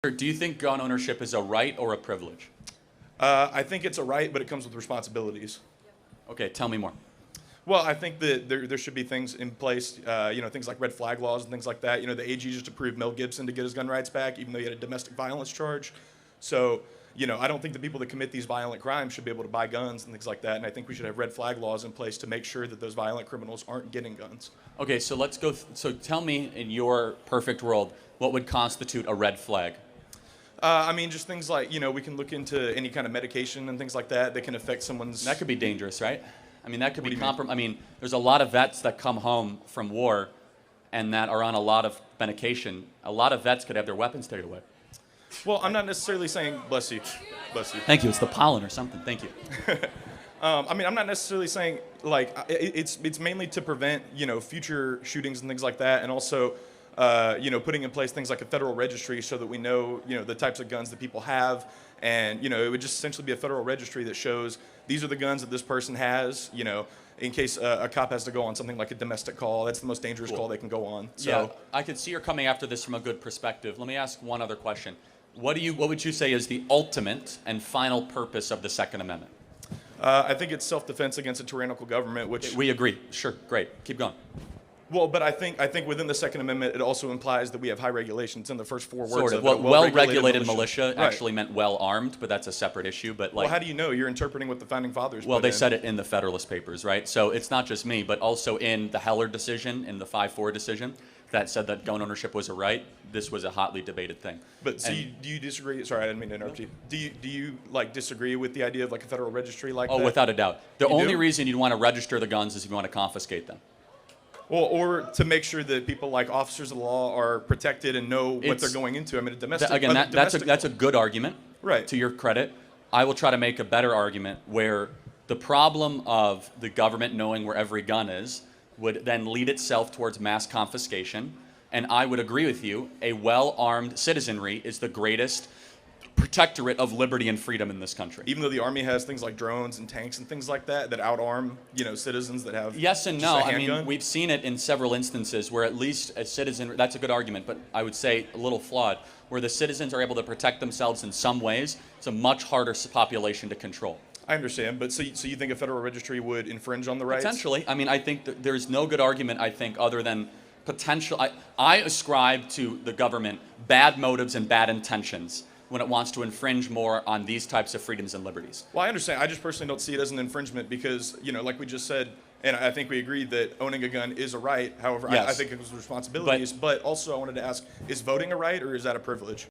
Do you think gun ownership is a right or a privilege? I think it's a right, but it comes with responsibilities. Okay, tell me more. Well, I think that there should be things in place, things like red flag laws and things like that. The AG just approved Mel Gibson to get his gun rights back, even though he had a domestic violence charge. So, I don't think the people that commit these violent crimes should be able to buy guns and things like that. And I think we should have red flag laws in place to make sure that those violent criminals aren't getting guns. Okay, so let's go. So tell me, in your perfect world, what would constitute a red flag? Just things like, we can look into any kind of medication and things like that that can affect someone's... That could be dangerous, right? That could be there's a lot of vets that come home from war and that are on a lot of medication. A lot of vets could have their weapons taken away. Well, I'm not necessarily saying... Bless you. Bless you. Thank you. It's the pollen or something. Thank you. I'm not necessarily saying, it's mainly to prevent, future shootings and things like that, and also... putting in place things like a federal registry so that we know, the types of guns that people have. And, it would just essentially be a federal registry that shows these are the guns that this person has, in case a cop has to go on something like a domestic call. That's the most dangerous call they can go on. So, yeah, I could see you're coming after this from a good perspective. Let me ask one other question. What would you say is the ultimate and final purpose of the Second Amendment? I think it's self-defense against a tyrannical government, which... We agree. Sure. Great. Keep going. Well, but I think within the Second Amendment, it also implies that we have high regulations in the first four words. Sort of. Well-regulated militia actually meant well-armed, but that's a separate issue. But well, how do you know? You're interpreting what the Founding Fathers Well, they said it in the Federalist Papers, right? So it's not just me, but also in the Heller decision, in the 5-4 decision, that said that gun ownership was a right. This was a hotly debated thing. But so do you disagree? Sorry, I didn't mean to interrupt you. Do you disagree with the idea of a federal registry like that? Oh, without a doubt. The only reason you'd want to register the guns is if you want to confiscate them. Well, or to make sure that people like officers of the law are protected and know what they're going into. A domestic... Again, that's a good argument, right? To your credit. I will try to make a better argument where the problem of the government knowing where every gun is would then lead itself towards mass confiscation. And I would agree with you, a well-armed citizenry is the greatest protectorate of liberty and freedom in this country. Even though the Army has things like drones and tanks and things like that outarm, citizens that have yes and no. We've seen it in several instances where at least a citizen, that's a good argument, but I would say a little flawed, where the citizens are able to protect themselves in some ways. It's a much harder population to control. I understand, but so you think a federal registry would infringe on the rights? Potentially. I think that there's no good argument, other than potential. I ascribe to the government bad motives and bad intentions when it wants to infringe more on these types of freedoms and liberties. Well, I understand. I just personally don't see it as an infringement because, like we just said, and I think we agreed that owning a gun is a right. However, yes. I think it was responsibilities. But also I wanted to ask, is voting a right or is that a privilege?